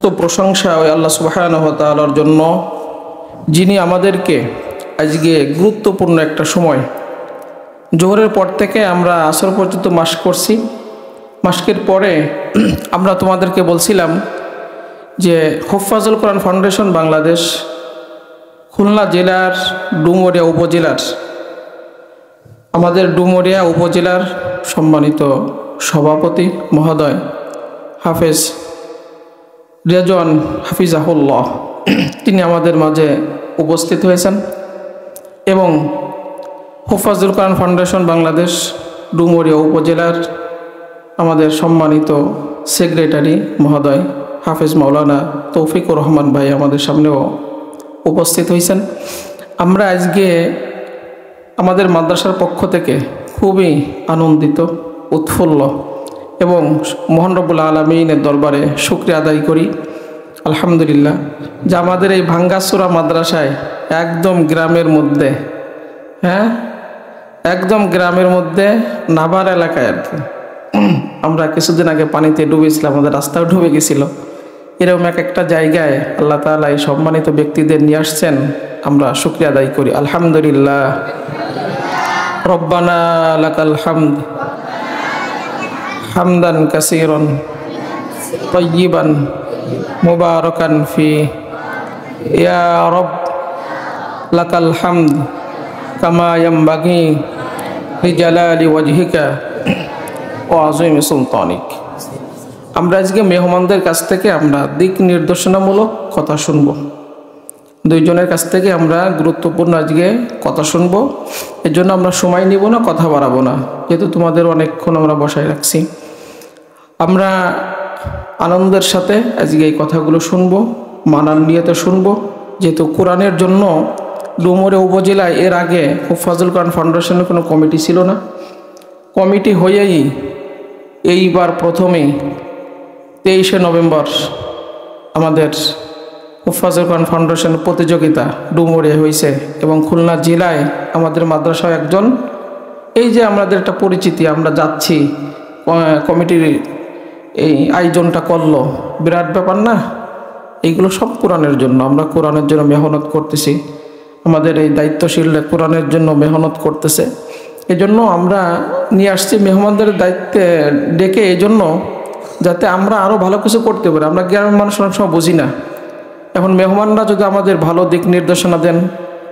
তো প্রশংসা ওই আল্লাহ সুবহানাহু ওয়া তাআলার জন্য, যিনি আমাদেরকে আজকে গুরুত্বপূর্ণ একটা সময়, জোহরের পর থেকে আমরা আসর পর্যন্ত মাস্ক করছি। মাস্কের পরে আমরা তোমাদেরকে বলছিলাম যে হুফাজুল কোরআন ফাউন্ডেশন বাংলাদেশ খুলনা জেলার ডুমুরিয়া উপজেলার, আমাদের ডুমুরিয়া উপজেলার সম্মানিত সভাপতি মহোদয় হাফেজ রেজওয়ান হাফিজাহুল্লাহ, তিনি আমাদের মাঝে উপস্থিত হয়েছেন এবং হুফাজুল কোরআন ফাউন্ডেশন বাংলাদেশ ডুমুরিয়া উপজেলার আমাদের সম্মানিত সেক্রেটারি মহোদয় হাফেজ মাওলানা তৌফিকুর রহমান ভাই আমাদের সামনেও উপস্থিত হয়েছেন। আমরা আজকে আমাদের মাদ্রাসার পক্ষ থেকে খুবই আনন্দিত, উৎফুল্ল এবং মহান রব্বুল আলামিনের দরবারে শুকরিয়া আদায় করি আলহামদুলিল্লাহ যে আমাদের এই ভাঙ্গাসুরা মাদ্রাসায় একদম গ্রামের মধ্যে, একদম গ্রামের মধ্যে নাভার এলাকায় আর কি, আমরা কিছুদিন আগে পানিতে ডুবেছিলাম, আমাদের রাস্তাও ডুবে গেছিল। এরকম একটা জায়গায় আল্লাহ তাআলা এই সম্মানিত ব্যক্তিদের নিয়ে আসছেন, আমরা শুকরিয়া আদায় করি আলহামদুলিল্লাহ। রব্বানা লাকাল হামদ হামদান কাসীরান তাইয়িবান মুবারাকান ফি, ইয়া রব লাকাল হামদ কামা ইয়ামবাগি লিজালালি ওয়াজহিকা ওয়া আযীমি সুলতানিক। আমরা আজকে মেহমানদের কাছ থেকে আমরা দিক নির্দেশনামূলক কথা শুনব, দুইজনের কাছ থেকে আমরা গুরুত্বপূর্ণ আজকে কথা শুনব। এর জন্য আমরা সময় নিব না, কথা বাড়াবো না, যেহেতু তোমাদের অনেকক্ষণ আমরা বসায় রাখছি। আমরা আনন্দের সাথে আজকে এই কথাগুলো শুনব, মানার নিয়তে শুনব, যেহেতু কোরআনের জন্য ডুমুরিয়া উপজেলায় এর আগে হুফাজুল কোরআন ফাউন্ডেশনের কোনো কমিটি ছিল না। কমিটি হয়েই এইবার প্রথমেই 23শে নভেম্বর আমাদের হুফাজুল কোরআন ফাউন্ডেশন প্রতিযোগিতা ডুমুরিয়া হয়েছে এবং খুলনা জেলায় আমাদের মাদ্রাসায় একজন, এই যে আমাদের একটা পরিচিতি, আমরা যাচ্ছি, কমিটির এই আয়োজনটা করলো, বিরাট ব্যাপার না? এইগুলো সব কোরআনের জন্য, আমরা কোরআনের জন্য মেহনত করতেছি, আমাদের এই দায়িত্বশীল কোরআনের জন্য মেহনত করতেছে। এই জন্য আমরা নিয়ে আসছি মেহমানদের দায়িত্বে ডেকে, এই জন্য যাতে আমরা আরও ভালো কিছু করতে পারি। আমরা গ্রামের মানুষ অনেক সময় বুঝি না, এখন মেহমানরা যদি আমাদের ভালো দিক নির্দেশনা দেন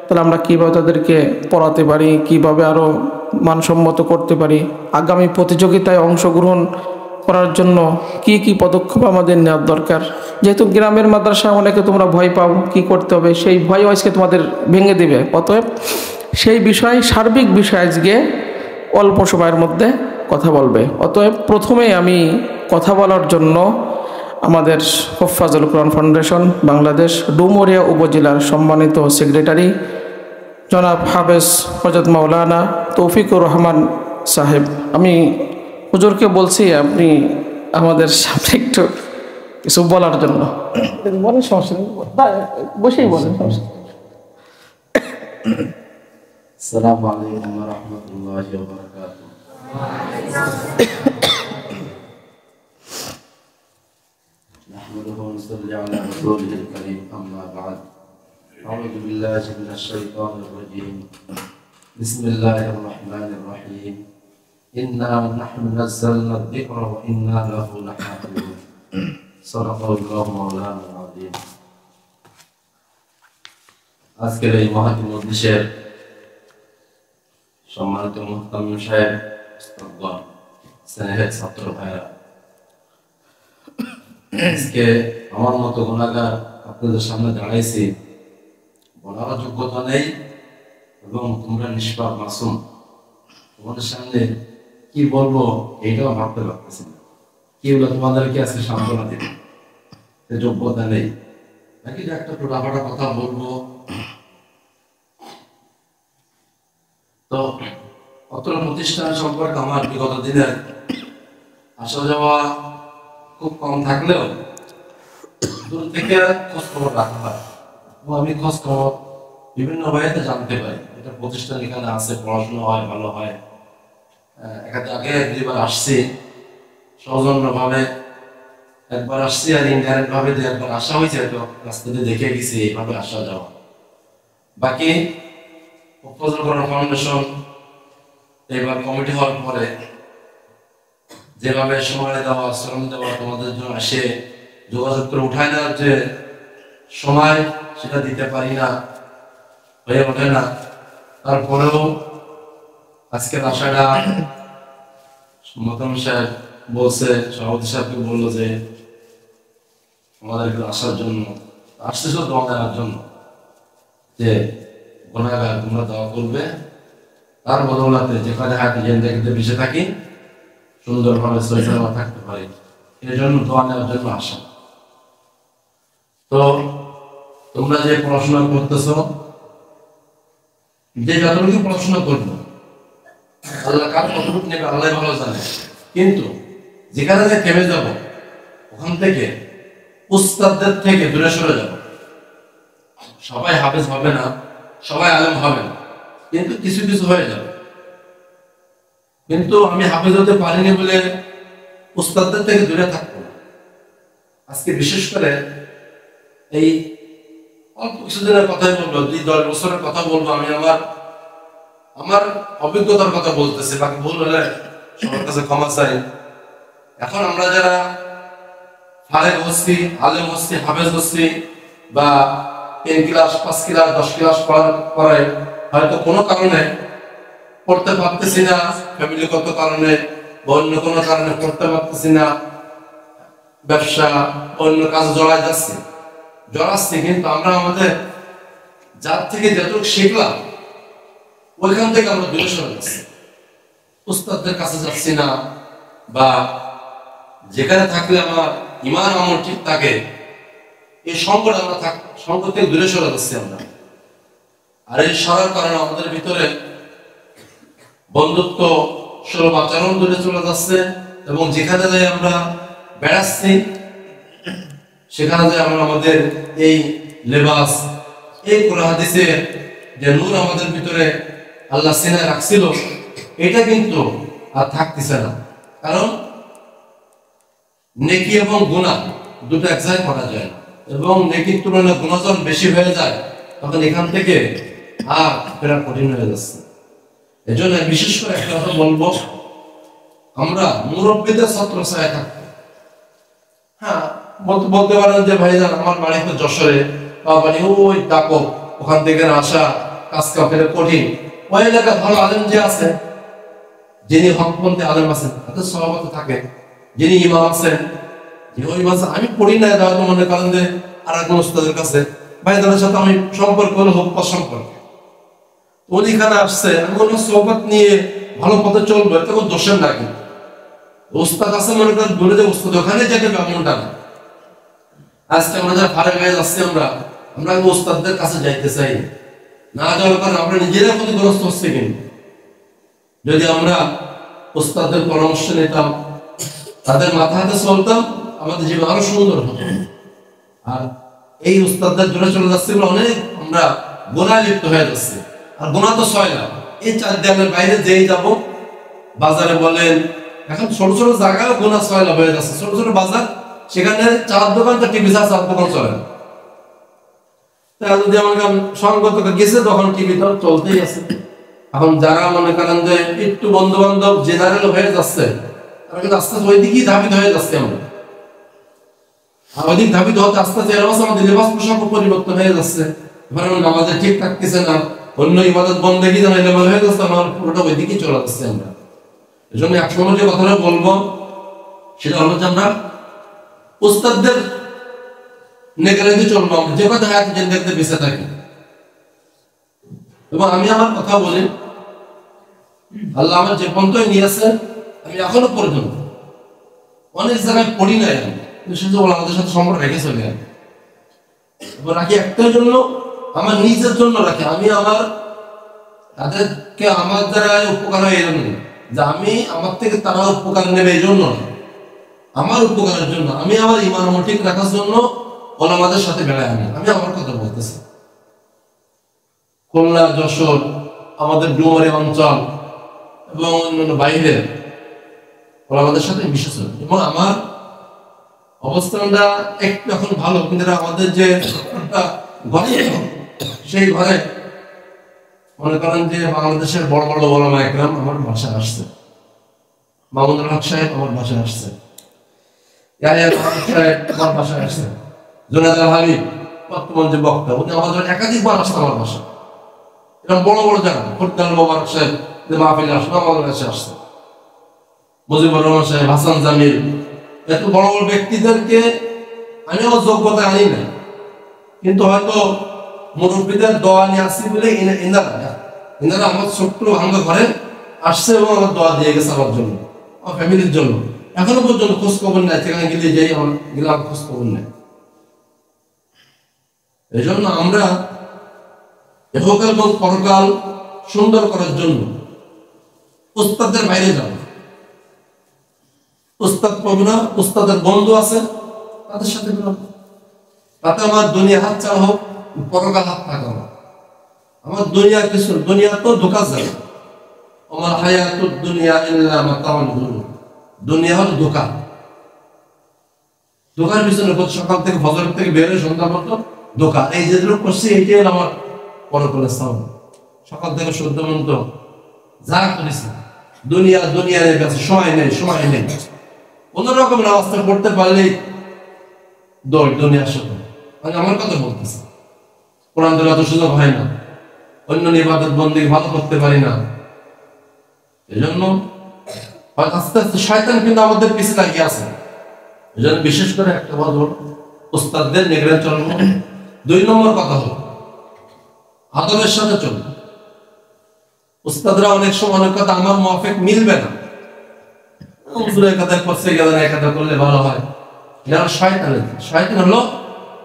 তাহলে আমরা কীভাবে তাদেরকে পড়াতে পারি, কীভাবে আরও মানসম্মত করতে পারি, আগামী প্রতিযোগিতায় অংশগ্রহণ করার জন্য কি কি পদক্ষেপ আমাদের নেওয়ার দরকার। যেহেতু গ্রামের মাদ্রাসা অনেকে তোমরা ভয় পাও, কি করতে হবে, সেই ভয় আজকে তোমাদের ভেঙে দেবে। অতএব সেই বিষয়, সার্বিক বিষয় আজকে অল্প সময়ের মধ্যে কথা বলবে। অতএব প্রথমে আমি কথা বলার জন্য আমাদের হুফাজুল কোরআন ফাউন্ডেশন বাংলাদেশ ডুমুরিয়া উপজেলার সম্মানিত সেক্রেটারি জনাব হাফেজ হযরত মাওলানা তৌফিকুর রহমান সাহেব, আমি হুজুরকে বলছি আপনি আমাদের সামনে একটু কিছু বলার জন্য বলেন। সমস্যা নেই, বসেই বলেন, সমস্যা নেই। আসসালামু আলাইকুম ওয়া রাহমাতুল্লাহি ওয়া বারাকাতুহু। নাহমাদুহু ওয়া নুসাল্লি আলা রাসূলিল কারীম, আম্মা বা'দ। আউযু বিল্লাহি মিনাশ শাইতানির রাজীম। বিসমিল্লাহির রাহমানির রাহিম। ইন্না নাহনু নাযালনা আয-যিকরা ওয়া ইন্না লাহু লাহাফিজুন। সাদাকাল্লাহু মাওলানাল আযীম। আজকের এই মহৎ মজলিসের সম্মানিত মুহতামিম সাহেব, উস্তাদগণ, স্নেহের ছাত্র ভাইরা, আজকে আমার মতো গুনাহগার আপনাদের সামনে দাঁড়াইছি, বলার যোগ্যতা নেই এবং তোমরা নিষ্পাপ মাসুম, তোমাদের সামনে কি বলবো এইটাও ভাবতে পারতেছি না। কি বলে তোমাদেরকে আজকে সান্ত্বনা দেবে, যোগ্যতা নেই নাকি যে একটা টোটাফাটা কথা বলবো। তো অত্র প্রতিষ্ঠান সম্পর্কে আমার বিগত দিনের আসা যাওয়া খুব কম থাকলেও দূর থেকে খোঁজ খবর রাখা হয় এবং আমি খোঁজ খবর বিভিন্ন ওয়েতে জানতে পারি। এটা প্রতিষ্ঠান এখানে আছে, পড়াশোনা হয়, ভালো হয়। আগে দুইবার আসছি সৌজন্যভাবে একবার আসছি আর ইনডাইরেক্ট ভাবে যে একবার আসা হয়েছে, তো রাস্তাতে দেখে গেছি এইভাবে আসা যাওয়া। বাকি ফজল কোরআন ফাউন্ডেশন এবার কমিটি হওয়ার পরে যেভাবে সময় দেওয়া, শ্রম দেওয়া, তোমাদের জন্য আসে যোগাযোগ করে উঠায় দেওয়ার যে সময়, সেটা দিতে পারি না, হয়ে ওঠে না। তারপরেও আজকের আশাটা মতন সাহেব বলছে, সভাপতি সাহেবকে বললো যে আমাদেরকে আসার জন্য, আসতেছ দোয়া দেওয়ার জন্য, যে গুনাহগার তোমরা দোয়া করবে, তার বদৌলতে যেখানে হাতে জিন্দেগিতে বেঁচে থাকি সুন্দরভাবে সহিষ্ণুতা থাকতে পারি, এই জন্য দোয়া নেওয়ার জন্য আসা। তো তোমরা যে পড়াশোনা করতেছ, যে যতটুকু পড়াশোনা করবো আল্লাহ কার কতটুকু নেবে আল্লাহ ভালো জানে, কিন্তু যেখানে যে থেমে যাব ওখান থেকে উস্তাদদের থেকে দূরে সরে যাব। সবাই হাফেজ হবে না, সবাই আলেম হবে না, কিন্তু কিছু কিছু হয়ে যাবে। কিন্তু আমি হাফেজ হতে পারিনি বলে উস্তাদদের থেকে দূরে থাকবো না। আজকে বিশেষ করে এই অল্প কিছুদিনের কথাই বলবো, 2-10 বছরের কথা বলবো। আমি আমার অভিজ্ঞতার কথা বলতেছি, বাকি ভুল হলে সবার কাছে ক্ষমা চাই। এখন আমরা যারা ফারেক হচ্ছি, আলেম হচ্ছি, হাফেজ হচ্ছি, বা 3 ক্লাস 5 ক্লাস 10 ক্লাস পড়ায় হয়তো কোনো কারণে পড়তে পারতেছি না, ফ্যামিলিগত কারণে বা অন্য কোনো কারণে পড়তে পারতেছি না, ব্যবসা অন্য কাজে জড়াচ্ছি, কিন্তু আমরা আমাদের যার থেকে যতটুকু শিখলাম ওইখান থেকে আমরা দূরে সরে যাচ্ছি, উস্তাদদের কাছে যাচ্ছি না, বা যেখানে থাকলে আমার ইমান আমল ঠিক থাকে এই সংকট আমরা সংকট থেকে দূরে সরে যাচ্ছি আমরা। আর এই সরার কারণে আমাদের ভিতরে বন্ধুত্ব সুলভ আচরণ দূরে চলে যাচ্ছে, এবং যেখানে যাই আমরা বেড়াচ্ছি সেখানে যাই আমরা আমাদের এই লেবাস, এই কোরআন হাদিসের যে নূর আমাদের ভিতরে আল্লাহ সিনায় রাখছিল এটা কিন্তু আর থাকতেছে না। কারণ নেকি এবং গুনাহ দুটো এক জায়গায় করা যায় না, এবং নেকির তুলনায় গুনাহ যখন বেশি হয়ে যায় তখন এখান থেকে আর ফেরা কঠিন হয়ে যাচ্ছে। এজন্য বিশেষ করে একটা কথা বলবো, আমরা মুরব্বীদের ছত্রছায়ায় থাকবো। হ্যাঁ, বলতে পারেন যে ভাইজান আমার বাড়ি তো যশোরে, বা বাড়ি ওই ডাকো, ওখান থেকে আসা কাজ কাপের কঠিন। ওই এলাকায় ভালো আলেম যে আছে, যিনি হকপন্থী আলেম আছেন, তাদের সভাপতি থাকে, যিনি ইমাম আছেন, ওই মাসে আমি পড়ি না, হয়তো মনে করেন যে আর এক উস্তাদের কাছে ভাইজানের সাথে আমি সম্পর্ক হলো হোক অসম্পর্ক, ওইখানে আসছে, আমি কোনো সোহবত নিয়ে ভালো পথে চলবো, এটা কোনো দোষের না। কিন্তু উস্তাদ আছে মনে করেন বলে যে উস্তাদ ওখানে যেতে এমনটা না। আজকে আমরা যারা ফারেক হয়ে যাচ্ছি, আমরা উস্তাদদের কাছে যাইতে চাই না, যাওয়ার কারণে আমরা নিজেরা ক্ষতিগ্রস্ত হচ্ছে। কিন্তু যদি আমরা উস্তাদদের পরামর্শ নিতাম, তাদের মাথা হাতে চলতাম, আমাদের জীবন আরো সুন্দর হতো। আর এই উস্তাদদের দূরে চলে যাচ্ছে বলে অনেক আমরা গুনাহে লিপ্ত হয়ে যাচ্ছি। আর গুনাহ তো 6 না, এই 4 দেয়ালের বাইরে যেই যাব, বাজারে বলেন, এখন ছোট ছোট জায়গায় গুনাহ 6 হয়ে যাচ্ছে। ছোট ছোট বাজার, সেখানে 4 দোকান তো টিভি 4 দোকান চলে না। তাই যদি আমার সঙ্গত গেছে তখন টিভি তো চলতেই আছে। এখন যারা মনে করেন যে একটু বন্ধু বান্ধব জেনারেল হয়ে যাচ্ছে, তারা কিন্তু আস্তে আস্তে ওই দিকেই ধাবিত হয়ে যাচ্ছে। আমরা আর ওই দিক ধাবিত হতে আস্তে আস্তে আমাদের লেবাস পোশাক পরিবর্তন হয়ে যাচ্ছে। এবার আমাদের ঠিক থাকতেছে না, অন্য ইবাদত বন্দেগী যেন এলোমেলো হয়ে যাচ্ছে, আমার পুরোটা ওই দিকেই চলে যাচ্ছে। আমরা এই জন্য এক সময় যে কথাটা বলবো সেটা হলো যে আমরা উস্তাদদের নেগরানি চলবো, আমরা যে কথা হায়াত জিন্দেগিতে বেঁচে থাকি। এবং আমি আমার কথা বলি, আল্লাহ আমার যে পন্থায় নিয়ে আসে, আমি এখনো পর্যন্ত অনেক জায়গায় পড়ি নাই, আমি কিন্তু আমাদের সাথে সম্পর্ক রেখে চলে গেল। এবার রাখি একটার জন্য, আমার নিজের জন্য রাখি। আমি তাদেরকে আমার দ্বারা উপকার হয় এই জন্য, যে আমি আমার থেকে তারা উপকার নেবে এই জন্য, আমার উপকারের জন্য, আমি আমার ইমান আমল ঠিক রাখার জন্য ওলামাদের সাথে বেড়াই। আমি আমার কথা বলতেছি। খুলনা, যশোর, আমাদের ডুমারি অঞ্চল এবং অন্যান্য বাইরের ওলামাদের সাথে মিশেছে, এবং আমার অবস্থানটা একটু এখন ভালো, কিন্তু আমাদের যে ঘর সেই ঘরে মনে করেন যে বাংলাদেশের বড় বড় ওলামা একরাম আমার বাসায় আসছে, মামুনুল হক সাহেব আমার বাসায় আসছে, ইয়াহিয়া সাহেব আমার বাসায় আসছে, জুনায়েদ আল হাবিব বর্তমান যে বক্তা উনি আমাদের একাধিকবার আসছে আমার বাসায়। এরকম বড় বড় জায়গা ফরিদাল মোবারক সাহেব যে মাহফিলে আসলো আমাদের কাছে আসছে, মুজিবুর রহমান সাহেব, হাসান জামিল, এত বড় বড় ব্যক্তিদেরকে আমি আমার যোগ্যতা আনি না, কিন্তু হয়তো মুরব্বীদের দোয়া নিয়ে আসছি বলে এনারা আমার ছোট্ট ভাঙ্গা ঘরে আসছে এবং আমার দোয়া দিয়ে গেছে আমার জন্য, আমার ফ্যামিলির জন্য। এখনো পর্যন্ত খোঁজ খবর নেয়, সেখানে গেলে যাই আমার গেলাম খোঁজ খবর নেয়। এই জন্য আমরা ইহকাল এবং পরকাল সুন্দর করার জন্য উস্তাদের বাইরে যাব। উস্তাদ পাবো না, উস্তাদের বন্ধু আছে তাদের সাথে বেরোবো, তাতে আমার দুনিয়া হাত চাল হোক, পরকাল হাত থাকা হোক। আমার দুনিয়া কিছু, দুনিয়া তো ধোকা যায়, আমার হায়াতুদ দুনিয়া ইল্লা মাতাউল গুরুর। দুনিয়া হলো ধোকা, ধোকার পিছনে সকাল থেকে ফজর থেকে বেরোয় সন্ধ্যা পর্যন্ত ধোকা। এই যেগুলো করছি এইটাই হলো আমার পরকালের সাউন্ড। সকাল থেকে সন্ধ্যা পর্যন্ত যা করেছি দুনিয়া দুনিয়ার কাছে সময় নেই, সময় নেই। কোন রকম নামাজটা পড়তে পারলেই দৌড় দুনিয়ার সাথে। মানে আমার কথা বলতেছে, কোরআন তেলাওয়াত সুযোগ হয় না, অন্য ইবাদত বন্দেগী ভালো করতে পারি না। এজন্য আস্তে আস্তে শয়তান কিন্তু আমাদের পিছে লাগিয়ে আছে। এজন্য বিশেষ করে একটা কথা হলো উস্তাদদের নিগরানি চলবো। 2 নম্বর কথা হলো আদবের সাথে চলবো। উস্তাদরা অনেক সময় অনেক কথা আমার মুআফিক মিলবে না, হুজুরের কথা করছে গেলেন এক কথা করলে ভালো হয়। যারা শয়তান হলো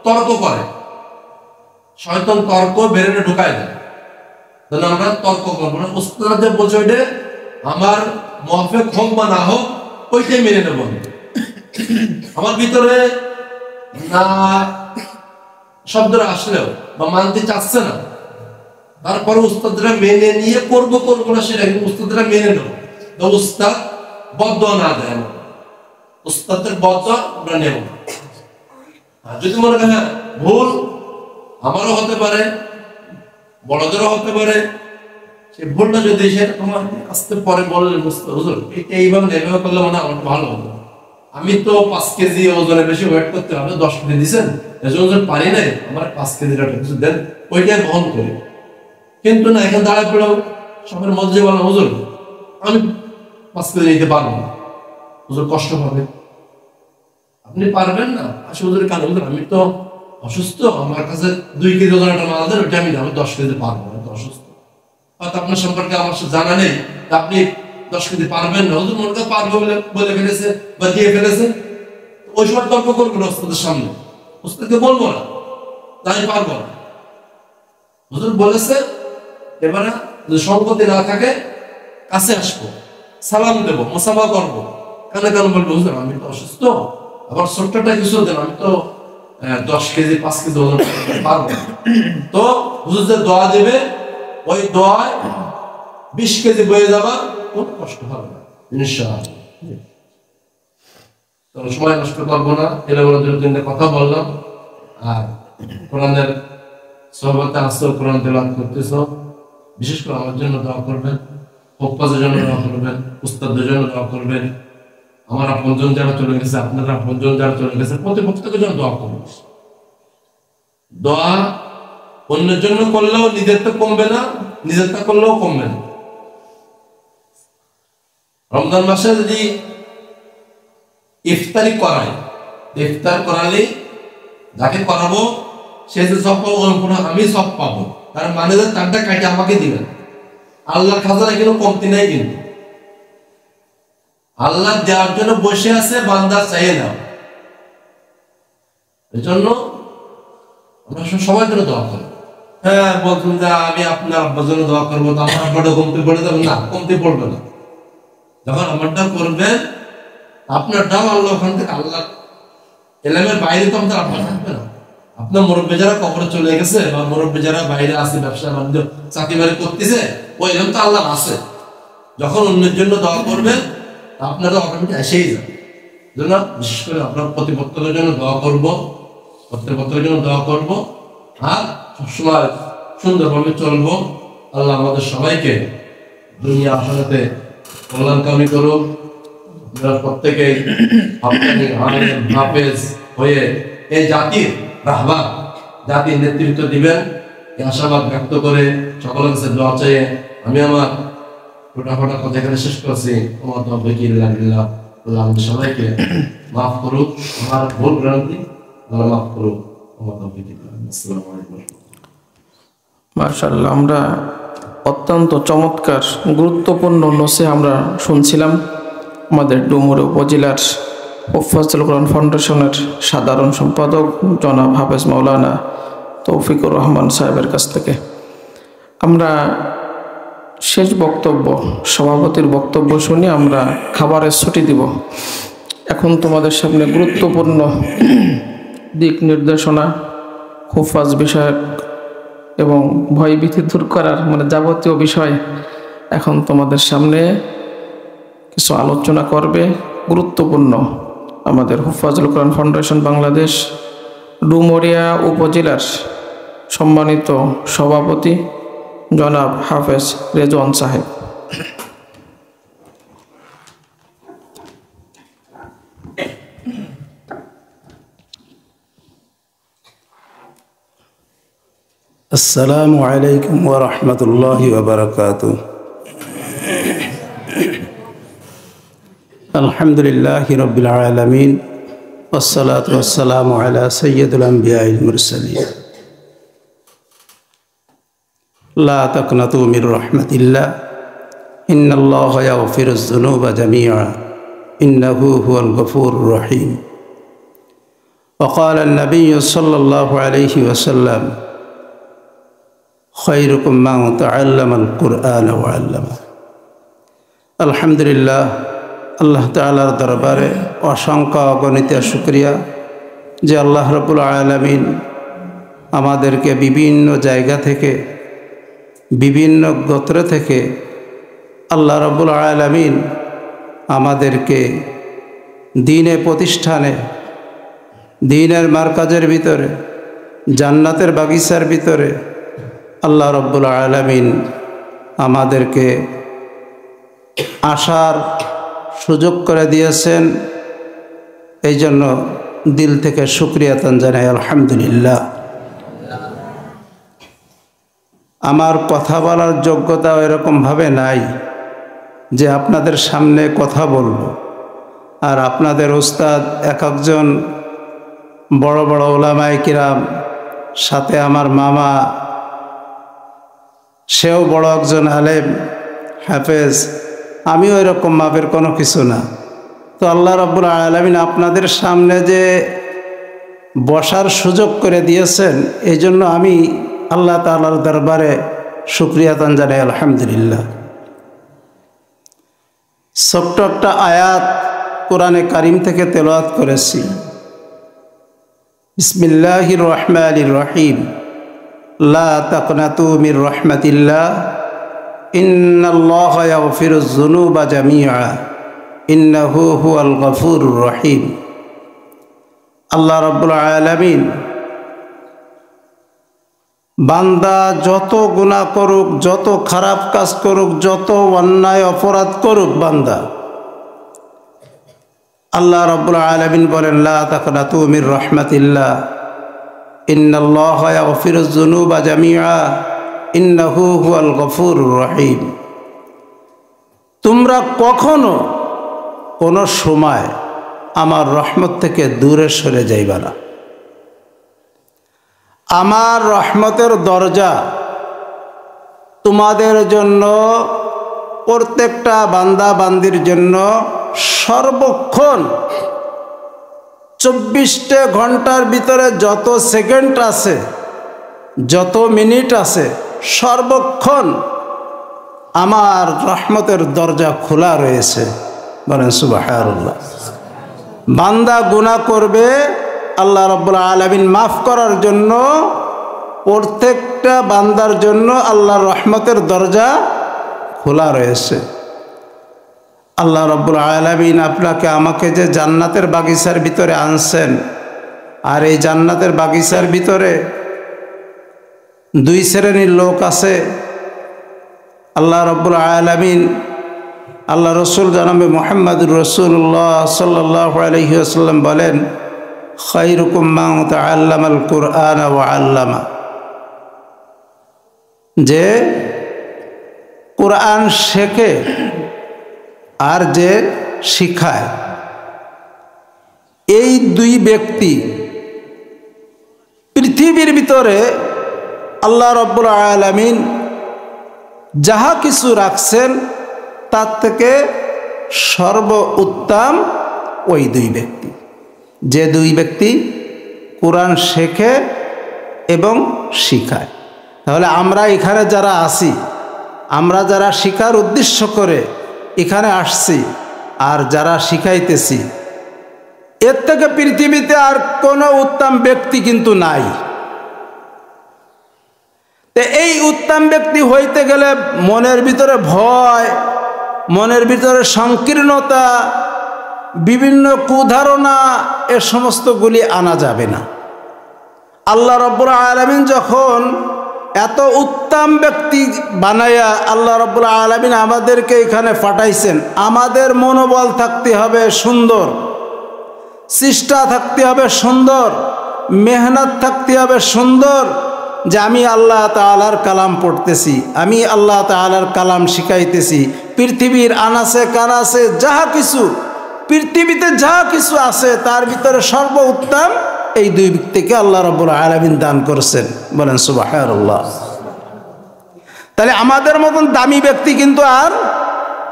তর্ক করে, শয়তান তর্ক বেরেনে ঢুকায় দেয়। তাহলে আমরা তর্ক করবো না, উস্তাদদের বলছে ওইটা আমার মুআফিক হোক বা না হোক ওইটাই মেনে নেব। আমার ভিতরে না শব্দটা আসলেও বা মানতে চাচ্ছে না, তারপর উস্তাদরা মেনে নিয়ে করবো না সেটা, কিন্তু উস্তাদরা মেনে নেব। তো উস্তাদ বদদোয়া না দেয়, উস্তাদের বদদোয়া আমরা নেব। আর যদি মনে করেন হ্যাঁ ভুল আমারও হতে পারে, বড়দেরও হতে পারে, সেই ভুলটা যদি সেটা তোমার আসতে পরে বললেন হুজুর এটা এইভাবে এইভাবে করলে মানে আমার ভালো হতো। আমি তো 5 কেজি ওজনে বেশি ওয়েট করতে হবে, 10 কেজি দিচ্ছেন এজন্য পারি নাই, আমার 5 কেজি কিছু দেন, ওইটাই বহন করি। কিন্তু না, এখানে দাঁড়ায় পড়েও সবার মধ্যে বলেন হুজুর আমি 5 কেজি নিতে পারবো না, হুজুর কষ্ট পাবে। আপনি পারবেন না, আসলে হুজুর কেন হুজুর আমি তো অসুস্থ, আমার কাছে 2 কেজি ওজনের একটা মাল দেন, ওইটা আমি 10 কেজি পারবো না, তো অসুস্থ। হয়তো আপনার সম্পর্কে আমার সাথে জানা নেই, আপনি 10 কেজি পারবেন না, হুজুর মনে করে পারবো বলে ফেলেছে বা দিয়ে ফেলেছে, ওই সময় তর্ক করবো না উস্তাদের সামনে, উস্তাদকে বলবো না তাই পারবো না। হুজুর বলেছে এবারে যদি সংগতি না থাকে কাছে আসবো, সালাম দেবো, মুসাফা করবো, কানে কানে বলবো হুজুর আমি তো অসুস্থ, আবার ছোট্টটা কিছু দেন, আমি তো 10 কেজি 5 কেজি ওজন পারবো। তো হুজুর যে দোয়া দেবে ওই দোয়ায় 20 কেজি বয়ে যাবা, কোনো কষ্ট হবে না ইনশাআল্লাহ। তো সময় নষ্ট করবো না, এলোমেলো 2-3টা কথা বললাম। আর কোরআনের সোহবতে আসছো, কোরআন তেলাওয়াত করতেছো, বিশেষ করে আমার জন্য দোয়া করবেন, হোপ্পাজের জন্য দোয়া করবেন, উস্তাদদের জন্য দোয়া করবেন, আমার আপনজন যারা চলে গেছে, আপনারা আপনজন যারা চলে গেছে প্রত্যেকের জন্য দোয়া করবেন। দোয়া অন্যের জন্য করলেও নিজেরটা কমবে না, নিজেরটা করলেও কমবে না। রমজান মাসে যদি ইফতারি করায়, ইফতার করালে যাকে করাবো সে যে সব পাবো আমি সব পাবো, তার মানে যে তারটা কাটে আমাকে দিবেন। আল্লাহর খাজানা কিন্তু কমতি নাই, কিন্তু আল্লাহ দেওয়ার জন্য বসে আছে, বান্দা চাইয়ে দাও। এই জন্য আমরা সবার জন্য দোয়া করি। হ্যাঁ বলতুম যে আমি আপনার আব্বার জন্য দোয়া করবো, তো আমার আব্বাটা কমতে পড়ে যাবে না, কমতে পড়বে না। যখন আমারটা করবেন আপনারটাও আল্লাহ ওখান থেকে, আল্লাহ এলামের বাইরে তো আমাদের আপনার থাকবে না। আপনার মুরব্বী যারা কবরে চলে গেছে বা মুরব্বী যারা বাইরে আছে, ব্যবসা বাণিজ্য চাকরি বাড়ি করতেছে, ওই এলাম তো আল্লাহ আছে। যখন অন্যের জন্য দোয়া করবেন আপনারা অটোমেটিক এসেই যাবে। জন্য বিশেষ করে আপনার প্রতিপক্ষের জন্য দোয়া করব, প্রতিপক্ষের জন্য দোয়া করব, আর সবসময় সুন্দরভাবে চলবো। আল্লাহ আমাদের সবাইকে দুনিয়া আখিরাতে কল্যাণকামী করুক। আপনারা প্রত্যেকেই আপনাদের হাফেজ হয়ে এই জাতির রাহবার, জাতির নেতৃত্ব দিবেন, এই আশাবাদ ব্যক্ত করে সকলের কাছে দোয়া চেয়ে আমি আমার ফোটাফোটা কথা এখানে শেষ করছি। আমার তৌফিক ইল্লা বিল্লাহ। আল্লাহ আমাদের সবাইকে মাফ করুক, আমার ভুল ভ্রান্তি আল্লাহ মাফ করুক। আমার তৌফিক ইল্লা বিল্লাহ। আসসালামু আলাইকুম। মাশাআল্লাহ, আমরা অত্যন্ত চমৎকার গুরুত্বপূর্ণ নসিহত আমরা শুনছিলাম। আমাদের ডুমুর উপজেলার হুফাজুল কোরআন ফাউন্ডেশনের সাধারণ সম্পাদক জনাব হাফেজ মাওলানা তৌফিকুর রহমান সাহেবের কাছ থেকে। আমরা শেষ বক্তব্য, সভাপতির বক্তব্য শুনে আমরা খাবারের ছুটি দিব। এখন তোমাদের সামনে গুরুত্বপূর্ণ দিক নির্দেশনা, হুফাজ বিষয়ক এবং ভয়ভীতি দূর করার যাবতীয় বিষয় এখন তোমাদের সামনে কিছু আলোচনা করবে। গুরুত্বপূর্ণ আমাদের হুফাজুল কোরআন ফাউন্ডেশন বাংলাদেশ ডুমুরিয়া উপজেলার সম্মানিত সভাপতি জনাব হাফেজ রেজওয়ান সাহেব। আসসালামু আলাইকুম ওয়া রাহমাতুল্লাহি ওয়া বারাকাতুহু। আলহামদুলিল্লাহি রাব্বিল আলামিন ওয়াসসালাতু ওয়াসসালামু আলা সাইয়্যিদিল আমবিয়াইল মুরসালিন। লা তাকনাতু মির রাহমাতিল্লাহ ইন্নাল্লাহা ইয়াগফিরুয যুনুবা জামিআ ইন্নাহু হুয়াল গফুরুর রহিম। ওয়া ক্বালা আন-নাবিয়্যু সাল্লাল্লাহু আলাইহি ওয়াসাল্লাম খায়রুকুম মান তাআল্লামাল কুরআনা ওয়া আল্লামা। আলহামদুলিল্লাহ, আল্লাহ তাআলার দরবারে অসংখ্য অগণিত শুকরিয়া যে আল্লাহ রাব্বুল আলামিন আমাদেরকে বিভিন্ন জায়গা থেকে, বিভিন্ন গোত্র থেকে আল্লাহ রাব্বুল আলামিন আমাদেরকে দ্বীনে প্রতিষ্ঠানে, দ্বীনের মারকাজের ভিতরে, জান্নাতের বাগিচার ভিতরে আল্লাহ রাব্বুল আলামিন আমাদেরকে আসার সুযোগ করে দিয়েছেন। এই জন্য দিল থেকে শুকরিয়া জানাই আলহামদুলিল্লাহ। আমার কথা বলার যোগ্যতা এরকমভাবে নাই যে আপনাদের সামনে কথা বলবো। আর আপনাদের উস্তাদ এক একজন বড় বড় উলামায়ে কিরাম, সাথে আমার মামা, সেও বড় একজন আলেম হাফেজ, আমিও এরকম মাপের কোনো কিছু না। তো আল্লাহ রাব্বুল আলামিন আপনাদের সামনে যে বসার সুযোগ করে দিয়েছেন, এই জন্য আমি আল্লাহ তাআলার দরবারে শুকরিয়া জানাই আলহামদুলিল্লাহ। ছোট্ট একটা আয়াত কোরআনে কারিম থেকে তেলাওয়াত করেছি। বিসমিল্লাহির রহমানির রহিম। লা তাকনাতু মির রাহমাতিল্লাহ ইন্নাল্লাহা ইয়াগফিরুয যুনুবা জামিআ ইন্নাহু হুয়াল গফুরুর রহিম। আল্লাহ রাব্বুল আলামিন বান্দা যত গুনাহ করুক, যত খারাপ কাজ করুক, যত অন্যায় অপরাধ করুক, বান্দা আল্লাহ রাব্বুল আলামিন বলেন লা তাকনাতু মির রাহমাতিল্লাহ ইন্নাল্লাহা ইয়াগফিরুয যুনুবা জামিআ ইন্নাহু হুয়াল গফুরুর রহিম। তোমরা কখনো কোনো সময় আমার রহমত থেকে দূরে সরে যাইবা না। আমার রহমতের দরজা তোমাদের জন্য, প্রত্যেকটা বান্দা বান্দির জন্য সর্বক্ষণ 24টা ঘন্টার ভিতরে যত সেকেন্ড আছে, যত মিনিট আছে, সর্বক্ষণ আমার রহমতের দরজা খোলা রয়েছে। বলেন সুবহানাল্লাহ। বান্দা গুনাহ করবে, আল্লাহ রাব্বুল আলামিন মাফ করার জন্য প্রত্যেকটা বান্দার জন্য আল্লাহর রহমতের দরজা খোলা রয়েছে। আল্লাহ রাব্বুল আলামিন আপনাকে আমাকে যে জান্নাতের বাগিচার ভিতরে আনছেন, আর এই জান্নাতের বাগিচার ভিতরে দুই শ্রেণীর লোক আছে। আল্লাহ রাব্বুল আলামিন, আল্লাহ রসুল জনাবে মুহাম্মদুর রাসূলুল্লাহ সাল্লাল্লাহু আলাইহি ওয়াসাল্লাম বলেন, খায়রুকুম মান তাআল্লামাল কুরআন ওয়া আল্লামা, যে কোরআন শেখে আর যে শিখায়, এই দুই ব্যক্তি পৃথিবীর ভিতরে আল্লাহ রাব্বুল আলামিন যাহা কিছু রাখছেন তার থেকে সর্ব উত্তম ওই দুই ব্যক্তি, যে দুই ব্যক্তি কোরআন শেখে এবং শিখায়। তাহলে আমরা এখানে যারা আছি, আমরা যারা শিখার উদ্দেশ্য করে এখানে আসছি আর যারা শিখাইতেছি, এর থেকে পৃথিবীতে আর কোনো উত্তম ব্যক্তি কিন্তু নাই। তো এই উত্তম ব্যক্তি হইতে গেলে মনের ভিতরে ভয়, মনের ভিতরে সংকীর্ণতা, বিভিন্ন কুধারণা, এ সমস্তগুলি আনা যাবে না। আল্লাহ রাব্বুল আলামিন যখন এত উত্তম ব্যক্তি বানাইয়া আল্লাহ রাব্বুল আলামিন আমাদেরকে এখানে পাঠাইছেন, আমাদের মনোবল থাকতে হবে সুন্দর, চেষ্টা থাকতে হবে সুন্দর, মেহনত থাকতে হবে সুন্দর, যে আমি আল্লাহ তাআলার কালাম পড়তেছি, আমি আল্লাহ তাআলার কালাম শিখাইতেছি। পৃথিবীর আনাসে কানাসে যাহা কিছু, পৃথিবীতে যাহা কিছু আছে তার ভিতরে সর্ব উত্তম এই দুই ব্যক্তিকে আল্লাহ রাব্বুল আলামিন দান করেছেন। বলেন সুবহানাল্লাহ। তাহলে আমাদের মতন দামি ব্যক্তি কিন্তু আর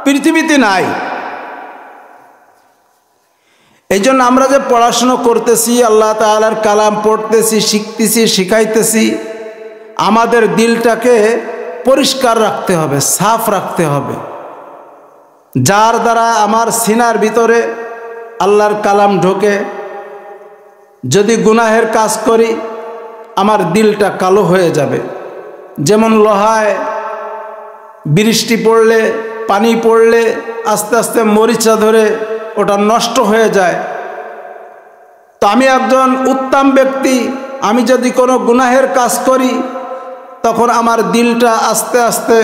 পৃথিবীতে নাই। এই জন্য আমরা যে পড়াশুনো করতেছি, আল্লাহ তাআলার কালাম পড়তেছি, শিখতেছি, শিখাইতেছি, আমাদের দিলটাকে পরিষ্কার রাখতে হবে, সাফ রাখতে হবে, যার দ্বারা আমার সিনার ভিতরে আল্লাহর কালাম ঢোকে। যদি গুনাহের কাজ করি আমার দিলটা কালো হয়ে যাবে। যেমন লোহায় বৃষ্টি পড়লে, পানি পড়লে আস্তে আস্তে মরিচা ধরে ওটা নষ্ট হয়ে যায়। তো আমি একজন উত্তম ব্যক্তি, আমি যদি কোনো গুনাহের কাজ করি তখন আমার দিলটা আস্তে আস্তে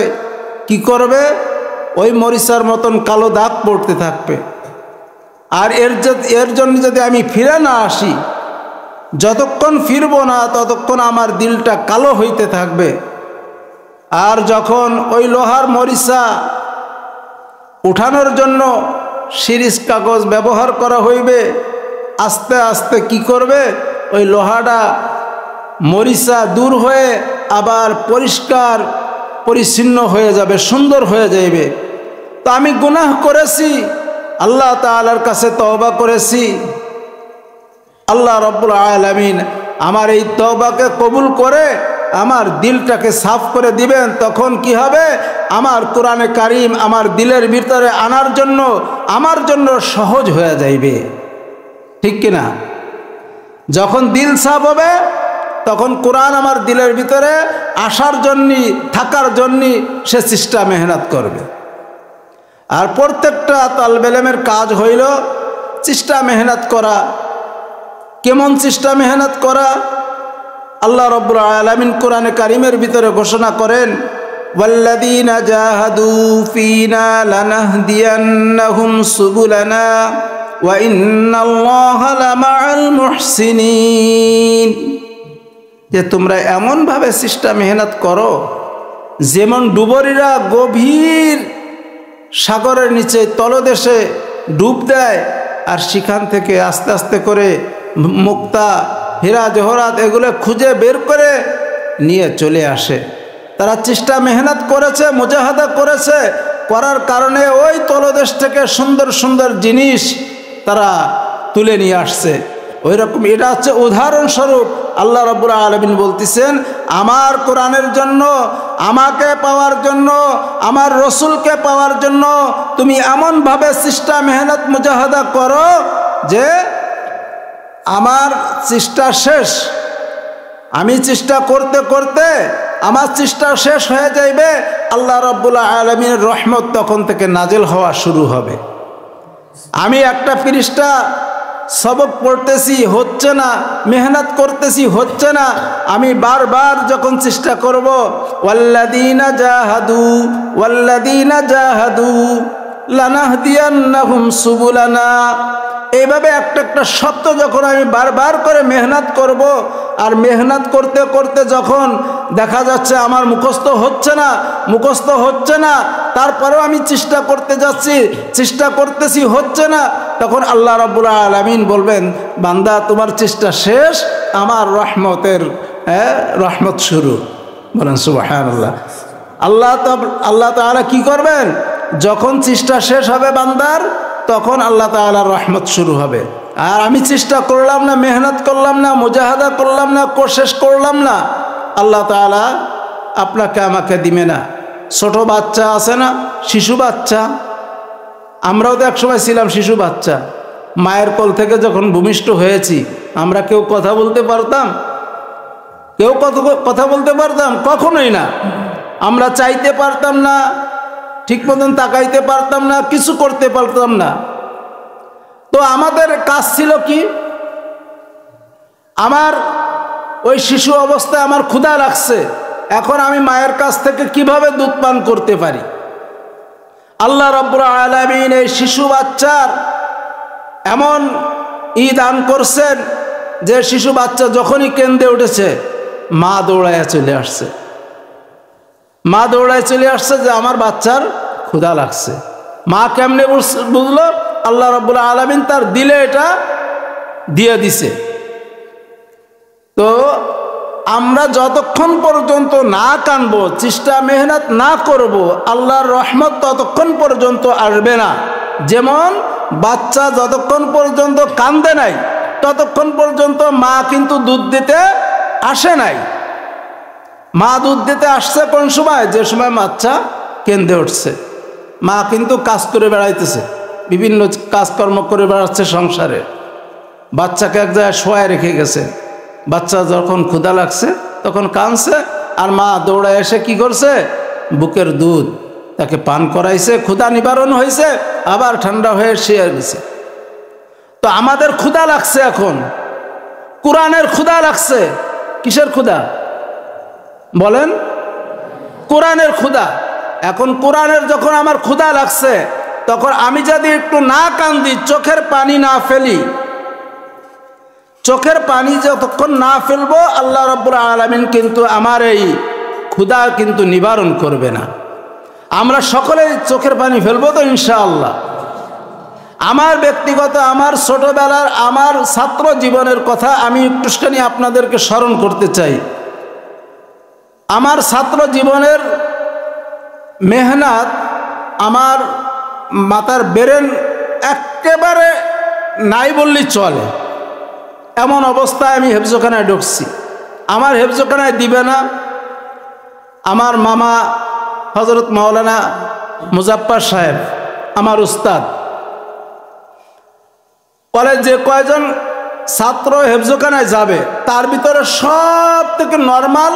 কি করবে, ওই মরিচার মতন কালো দাগ পড়তে থাকবে। আর এর জন্য যদি আমি ফিরে না আসি, যতক্ষণ ফিরবো না ততক্ষণ আমার দিলটা কালো হইতে থাকবে। আর যখন ওই লোহার মরিচা উঠানোর জন্য শিরিষ কাগজ ব্যবহার করা হইবে, আস্তে আস্তে কি করবে, ওই লোহাটা মরিচা দূর হয়ে আবার পরিষ্কার পরিচ্ছন্ন হয়ে যাবে, সুন্দর হয়ে যাবে। তো আমি গুনাহ করেছি, আল্লাহ তাআলার কাছে তওবা করেছি, আল্লাহ রাব্বুল আলামিন আমার এই তওবাকে কবুল করে আমার দিলটাকে সাফ করে দিবেন। তখন কি হবে, আমার কোরআনে কারিম আমার দিলের ভিতরে আনার জন্য আমার জন্য সহজ হয়ে যাইবে, ঠিক কিনা? যখন দিল সাফ হবে তখন কোরআন আমার দিলের ভিতরে আসার জন্যে, থাকার জন্যে সে চেষ্টা মেহনত করবে। আর প্রত্যেকটা তালেব ইলমের কাজ হইল চেষ্টা মেহনত করা। কেমন চেষ্টা মেহনত করা? আল্লাহ রাব্বুল আলামিন কোরআনে কারিমের ভিতরে ঘোষণা করেন, ওয়াল্লাযীনা জাহাদু ফীনা লানাহদিয়ান্নাহুম সুবুলানা ওয়া ইন্নাল্লাহা লামাআল মুহসিনিন। যে তোমরা এমনভাবে চেষ্টা মেহনত করো যেমন ডুবুরিরা গভীর সাগরের নিচে তলদেশে ডুব দেয় আর সেখান থেকে আস্তে আস্তে করে মুক্তা, হীরা জহরাত এগুলো খুঁজে বের করে নিয়ে চলে আসে। তারা চেষ্টা মেহনত করেছে, মুজাহাদা করেছে, করার কারণে ওই তলদেশ থেকে সুন্দর সুন্দর জিনিস তারা তুলে নিয়ে আসছে। ওই রকম এটা হচ্ছে উদাহরণস্বরূপ। আল্লাহ রাব্বুল আলামিন বলতেছেন, আমার কোরআনের জন্য, আমাকে পাওয়ার জন্য, আমার রসুলকে পাওয়ার জন্য তুমি এমনভাবে চেষ্টা মেহনত মুজাহাদা করো যে আমার চেষ্টা শেষ, আমি চেষ্টা করতে করতে আমার চেষ্টা শেষ হয়ে যাইবে, আল্লাহ রাব্বুল আলামিনের রহমত তখন থেকে নাজিল হওয়া শুরু হবে। আমি একটা পৃষ্ঠা সবক পড়তেছি, হচ্ছে না, মেহনত করতেছি, হচ্ছে না, আমি বারবার যখন চেষ্টা করব, ওয়াল্লাযীনা জাহাদু লানাহদিয়ান্নাহুম সুবুলানা, এইভাবে একটা একটা শব্দ যখন আমি বারবার করে মেহনত করব, আর মেহনত করতে করতে যখন দেখা যাচ্ছে আমার মুখস্থ হচ্ছে না, তারপরেও আমি চেষ্টা করতে যাচ্ছি, চেষ্টা করতেছি, হচ্ছে না, তখন আল্লাহ রাব্বুল আলামিন বলবেন, বান্দা তোমার চেষ্টা শেষ, আমার রহমত শুরু। বলেন সুবহানাল্লাহ। আল্লাহ তাআলা কি করবেন? যখন চেষ্টা শেষ হবে বান্দার, তখন আল্লাহ তাআলার রহমত শুরু হবে। আর আমি চেষ্টা করলাম না, মেহনত করলাম না, মুজাহাদা করলাম না, কোশিশ করলাম না, আল্লাহ তাআলা আপনাকে আমাকে দিবে না। ছোট বাচ্চা আছে না, শিশু বাচ্চা, আমরাও তো একসময় ছিলাম শিশু বাচ্চা। মায়ের কোল থেকে যখন ভূমিষ্ঠ হয়েছি, আমরা কেউ কথা বলতে পারতাম? কথা বলতে পারতাম? কখনোই না। আমরা চাইতে পারতাম না, ঠিক মতন তাকাইতে পারতাম না, কিছু করতে পারতাম না। তো আমাদের কাজ ছিল কি? আমার ওই শিশু অবস্থায় আমার ক্ষুধা লাগছে, এখন আমি মায়ের কাছ থেকে কিভাবে দুধ পান করতে পারি? আল্লাহ রাব্বুল আলামিন এই শিশু বাচ্চার এমন দান করছেন যে শিশু বাচ্চা যখনই কেঁদে উঠেছে, মা দৌড়াইয়া চলে আসছে যে আমার বাচ্চার ক্ষুধা লাগছে। মা কেমনে বুঝলো? আল্লাহ রাব্বুল আলামিন তার দিলে এটা দিয়ে দিছে। তো আমরা যতক্ষণ পর্যন্ত না কানবো, চেষ্টা মেহনত না করব, আল্লাহর রহমত ততক্ষণ পর্যন্ত আসবে না। যেমন বাচ্চা যতক্ষণ পর্যন্ত কান্দে নাই, ততক্ষণ পর্যন্ত মা কিন্তু দুধ দিতে আসে নাই। মা দুধ দিতে আসছে কোন সময়? যে সময় বাচ্চা কেঁদে উঠছে। মা কিন্তু কাজ করে বেড়াইতেছে, বিভিন্ন কাজকর্ম করে বেড়াচ্ছে সংসারে, বাচ্চাকে এক জায়গায় শোয়ায় রেখে গেছে। বাচ্চা যখন ক্ষুধা লাগছে তখন কাঁদছে, আর মা দৌড়ায় এসে কি করছে? বুকের দুধ তাকে পান করাইছে, ক্ষুধা নিবারণ হয়েছে, আবার ঠান্ডা হয়ে শুয়ে গেছে। তো আমাদের ক্ষুধা লাগছে, এখন কোরআনের ক্ষুধা লাগছে। কিসের ক্ষুধা বলেন? কোরআনের ক্ষুধা। এখন কোরআনের যখন আমার ক্ষুধা লাগছে, তখন আমি যদি একটু না কান্দি, চোখের পানি না ফেলি, চোখের পানি যতক্ষণ না ফেলবো, আল্লাহ রাব্বুল আলামিন কিন্তু আমার এই ক্ষুধা কিন্তু নিবারণ করবে না। আমরা সকলে চোখের পানি ফেলবো তো ইনশাআল্লাহ। আমার ব্যক্তিগত, আমার ছোটবেলার, আমার ছাত্র জীবনের কথা আমি একটুখানি আপনাদেরকে স্মরণ করতে চাই। আমার ছাত্র জীবনের মেহনত, আমার মাথার ব্রেন একেবারে নাই বললেই চলে, এমন অবস্থায় আমি হেফজখানায় ঢুকছি। আমার হেফজখানায় দিবে না আমার মামা হযরত মাওলানা মুজাফফর সাহেব, আমার উস্তাদ, বলে যে কয়জন ছাত্র হেফজখানায় যাবে তার ভিতরে সব থেকে নর্মাল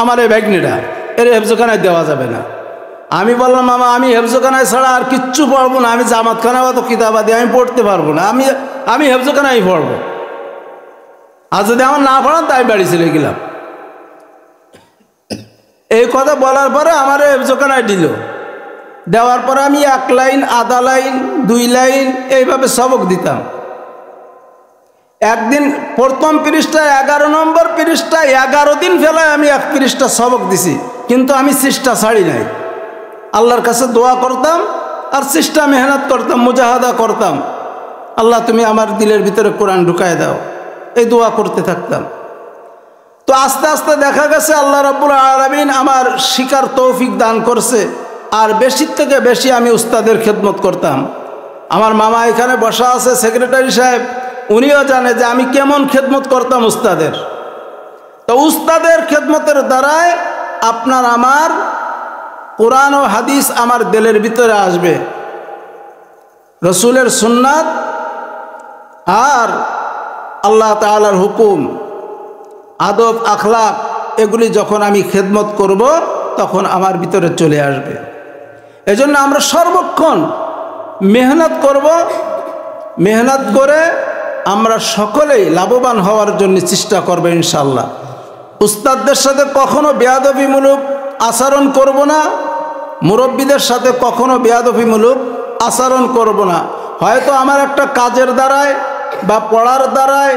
আমার এই ভাগ্নিরা, এর হেফজখানায় দেওয়া যাবে না। আমি বললাম, মামা আমি হেফজখানায় ছাড়া আর কিচ্ছু পড়বো না, আমি জামাতখানায় অত কিতাবাদি আমি পড়তে পারবো না, আমি হেফজখানায় পড়বো, আর যদি আমার না পড়ান তাই বাড়ি চলে গেলাম। এই কথা বলার পরে আমার হেফজখানায় দিল। দেওয়ার পরে আমি 1 লাইন, আধা লাইন, 2 লাইন এইভাবে সবক দিতাম। একদিন প্রথম পৃষ্ঠায় 11 নম্বর পৃষ্ঠায় 11 দিন ফেলায় আমি 1 পৃষ্ঠা সবক দিছি, কিন্তু আমি চেষ্টা ছাড়ি নাই। আল্লাহর কাছে দোয়া করতাম আর চেষ্টা মেহনত করতাম, মুজাহাদা করতাম, আল্লাহ তুমি আমার দিলের ভিতরে কোরআন ঢুকায় দাও, এই দোয়া করতে থাকতাম। তো আস্তে আস্তে দেখা গেছে আল্লাহ রাব্বুল আলামিন আমার শিকার তৌফিক দান করছে, আর বেশির থেকে বেশি আমি উস্তাদের খেদমত করতাম। আমার মামা এখানে বসা আছে, সেক্রেটারি সাহেব, উনিও জানে যে আমি কেমন খেদমত করতাম উস্তাদের। তো উস্তাদের খেদমতের দ্বারায় আপনার আমার কোরআন ও হাদিস আমার দিলের ভিতরে আসবে, রসুলের সুন্নাত আর আল্লাহ তাআলার হুকুম, আদব, আখলাক, এগুলি যখন আমি খেদমত করব তখন আমার ভিতরে চলে আসবে। এজন্য আমরা সর্বক্ষণ মেহনত করব, মেহনত করে আমরা সকলেই লাভবান হওয়ার জন্য চেষ্টা করব ইনশাআল্লাহ। উস্তাদদের সাথে কখনো বেয়াদবিমূলক আচরণ করব না, মুরব্বীদের সাথে কখনো বেয়াদবিমূলক আচরণ করব না। হয়তো আমার একটা কাজের দ্বারায় বা পড়ার দ্বারায়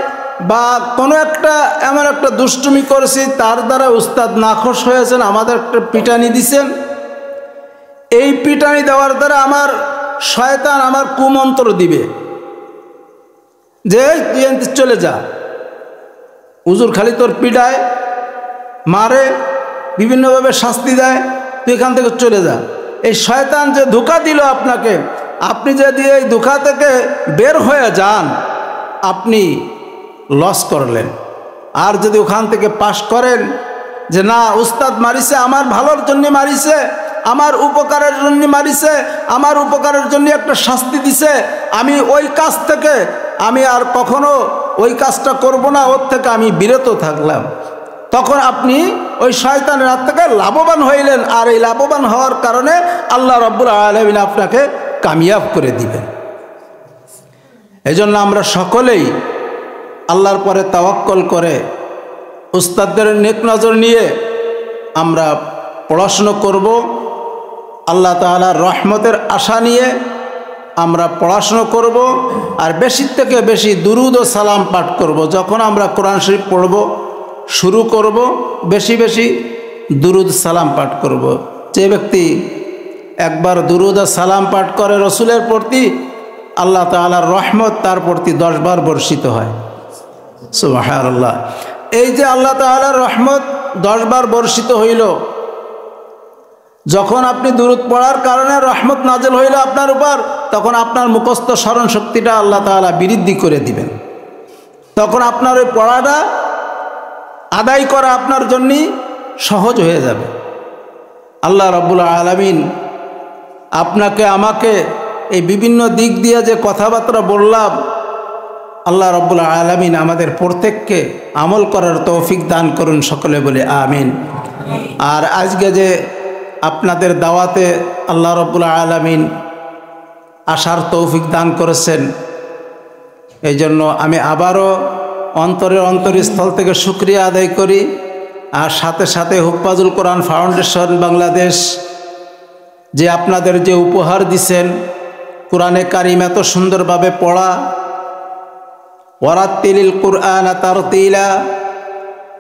বা কোনো একটা এমন একটা দুষ্টুমি করেছি, তার দ্বারা উস্তাদ নাখোশ হয়েছেন, আমাদের একটা পিটানি দিছেন। এই পিটানি দেওয়ার দ্বারা আমার শয়তান আমার কুমন্ত্র দিবে যে তুই চলে যা, হুজুর খালি তোর পিটায়, মারে, বিভিন্নভাবে শাস্তি দেয়, তুই এখান থেকে চলে যা। এই শয়তান যে ধোঁকা দিল আপনাকে, আপনি যদি এই ধোঁকা থেকে বের হয়ে যান, আপনি লস করলেন। আর যদি ওখান থেকে পাশ করেন যে না, উস্তাদ মারিছে আমার ভালোর জন্য মারিছে, আমার উপকারের জন্য মারিছে, আমার উপকারের জন্য একটা শাস্তি দিছে, আমি ওই কাজ থেকে আমি আর কখনো ওই কাজটা করব না, ওর থেকে আমি বিরত থাকলাম, তখন আপনি ওই শয়তানের হাত থেকে লাভবান হইলেন। আর এই লাভবান হওয়ার কারণে আল্লাহ রাব্বুল আলামিন আপনাকে কামিয়াব করে দিবেন। এজন্য আমরা সকলেই আল্লাহর পরে তাওয়াক্কুল করে উস্তাদদের নেক নজর নিয়ে আমরা পড়াশুনো করব। আল্লাহ তাআলার রহমতের আশা নিয়ে আমরা পড়াশুনো করব। আর বেশি থেকে বেশি দুরুদ ও সালাম পাঠ করব। যখন আমরা কোরআন শরীফ পড়ব, শুরু করব, বেশি বেশি দুরুদ সালাম পাঠ করব। যে ব্যক্তি একবার দুরুদ ও সালাম পাঠ করে রসুলের প্রতি, আল্লাহ তাআলার রহমত তার প্রতি 10 বার বর্ষিত হয়। সুবহানাল্লাহ। এই যে আল্লাহ তাআলার রহমত 10 বার বর্ষিত হইল, যখন আপনি দুরুদ পড়ার কারণে রহমত নাজেল হইল আপনার উপর, তখন আপনার মুখস্থ স্মরণ শক্তিটা আল্লাহ তাআলা বৃদ্ধি করে দিবেন। তখন আপনার ওই পড়াটা আদায় করা আপনার জন্য সহজ হয়ে যাবে। আল্লাহ রাব্বুল আলামিন আপনাকে আমাকে এই বিভিন্ন দিক দিয়ে যে কথাবার্তা বললাম, আল্লাহ রাব্বুল আলামিন আমাদের প্রত্যেককে আমল করার তৌফিক দান করুন, সকলে বলে আমিন। আর আজকে যে আপনাদের দাওয়াতে আল্লাহ রাব্বুল আলামিন আসার তৌফিক দান করেছেন, এই জন্য আমি আবারও অন্তরস্থল থেকে শুকরিয়া আদায় করি। আর সাথে সাথে হুফাজুল কোরআন ফাউন্ডেশন বাংলাদেশ যে আপনাদের যে উপহার দিছেন, কোরআনে কারিম এত সুন্দরভাবে পড়া, ওয়ারাত্তিলিল কুরআন তারতিলা,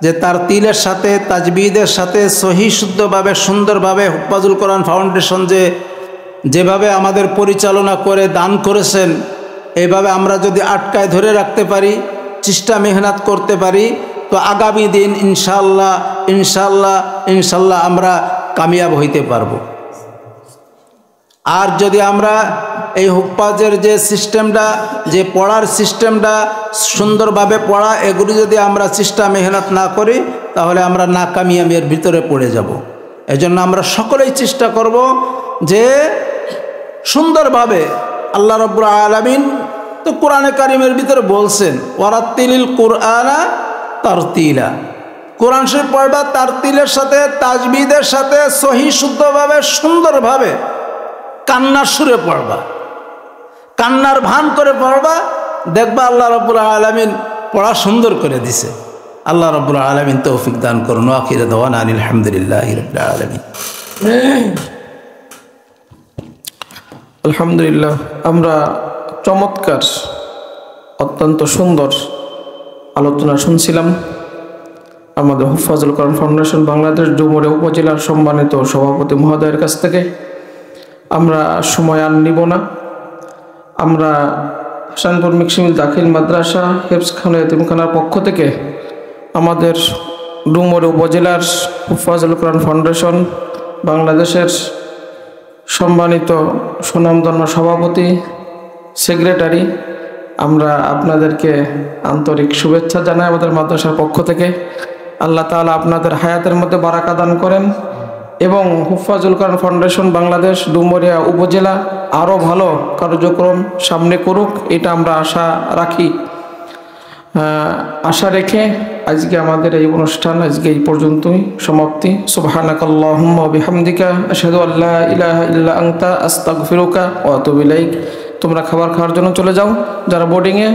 যে তারতিলের সাথে তাজবিদের সাথে সহি শুদ্ধভাবে সুন্দরভাবে হুফাজুল কোরআন ফাউন্ডেশন যেভাবে আমাদের পরিচালনা করে দান করেছেন, এইভাবে আমরা যদি আটকায় ধরে রাখতে পারি, চেষ্টা মেহনত করতে পারি, তো আগামী দিন ইনশাআল্লাহ ইনশাআল্লাহ ইনশাআল্লাহ আমরা কামিয়াব হইতে পারব। আর যদি আমরা এই হুফাজের যে সিস্টেমটা, যে পড়ার সিস্টেমটা সুন্দরভাবে পড়া, এগুলি যদি আমরা চেষ্টা মেহনত না করি, তাহলে আমরা নাকামিয়াবের ভিতরে পড়ে যাব। এজন্য আমরা সকলেই চেষ্টা করব যে সুন্দরভাবে আল্লাহ রাব্বুল আলামিন তো কোরআনে কারিমের ভিতরে বলছেন ওয়ারাত্তিলিল কুরআনা তারতিলা, কোরআন শরীফ পড়বা তারতিলের সাথে তাজবিদের সাথে সহি শুদ্ধভাবে সুন্দরভাবে কান্নার সুরে পড়বা, কান্নার ভান করে পড়বা, দেখবা আল্লাহ রাব্বুল আলামিন পড়া সুন্দর করে দিছে। আল্লাহ রাব্বুল আলামিন তৌফিক দান করুন। আখির দাওয়ানা আলহামদুলিল্লাহি রাব্বিল আলামিন। আলহামদুলিল্লাহ, আমরা চমৎকার অত্যন্ত সুন্দর আলোচনা শুনছিলাম আমাদের হুফাজুল কোরআন ফাউন্ডেশন বাংলাদেশ ডুমুরিয়া উপজেলার সম্মানিত সভাপতি মহোদয়ের কাছ থেকে। আমরা সময় আর নিব না, আমরা হাসানপুর মিকসিমিল দাখিল মাদ্রাসা হেফজখানা এতিমখানার পক্ষ থেকে আমাদের ডুমুরিয়া উপজেলার হুফাজুল কোরআন ফাউন্ডেশন বাংলাদেশের সম্মানিত সুনামধন্য সভাপতি, সেক্রেটারি, আমরা আপনাদেরকে আন্তরিক শুভেচ্ছা জানাই আমাদের মাদ্রাসার পক্ষ থেকে। আল্লাহ তাআলা আপনাদের হায়াতের মধ্যে বারাকা দান করেন এবং হুফাজুল কোরআন ফাউন্ডেশন বাংলাদেশ ডুমুরিয়া উপজেলা আরও ভালো কার্যক্রম সামনে করুক, এটা আমরা আশা রাখি। আশা রেখে আজকে আমাদের এই অনুষ্ঠান আজকে এই পর্যন্তই সমাপ্তি। সুবহানাকাল্লাহুম্মা ওয়া বিহামদিকা আশহাদু আল্লা ইলাহা ইল্লা আনতা আস্তাগফিরুকা ওয়া আতুবু ইলাইক। তোমরা খাবার খাওয়ার জন্য চলে যাও যারা বোর্ডিংয়ে।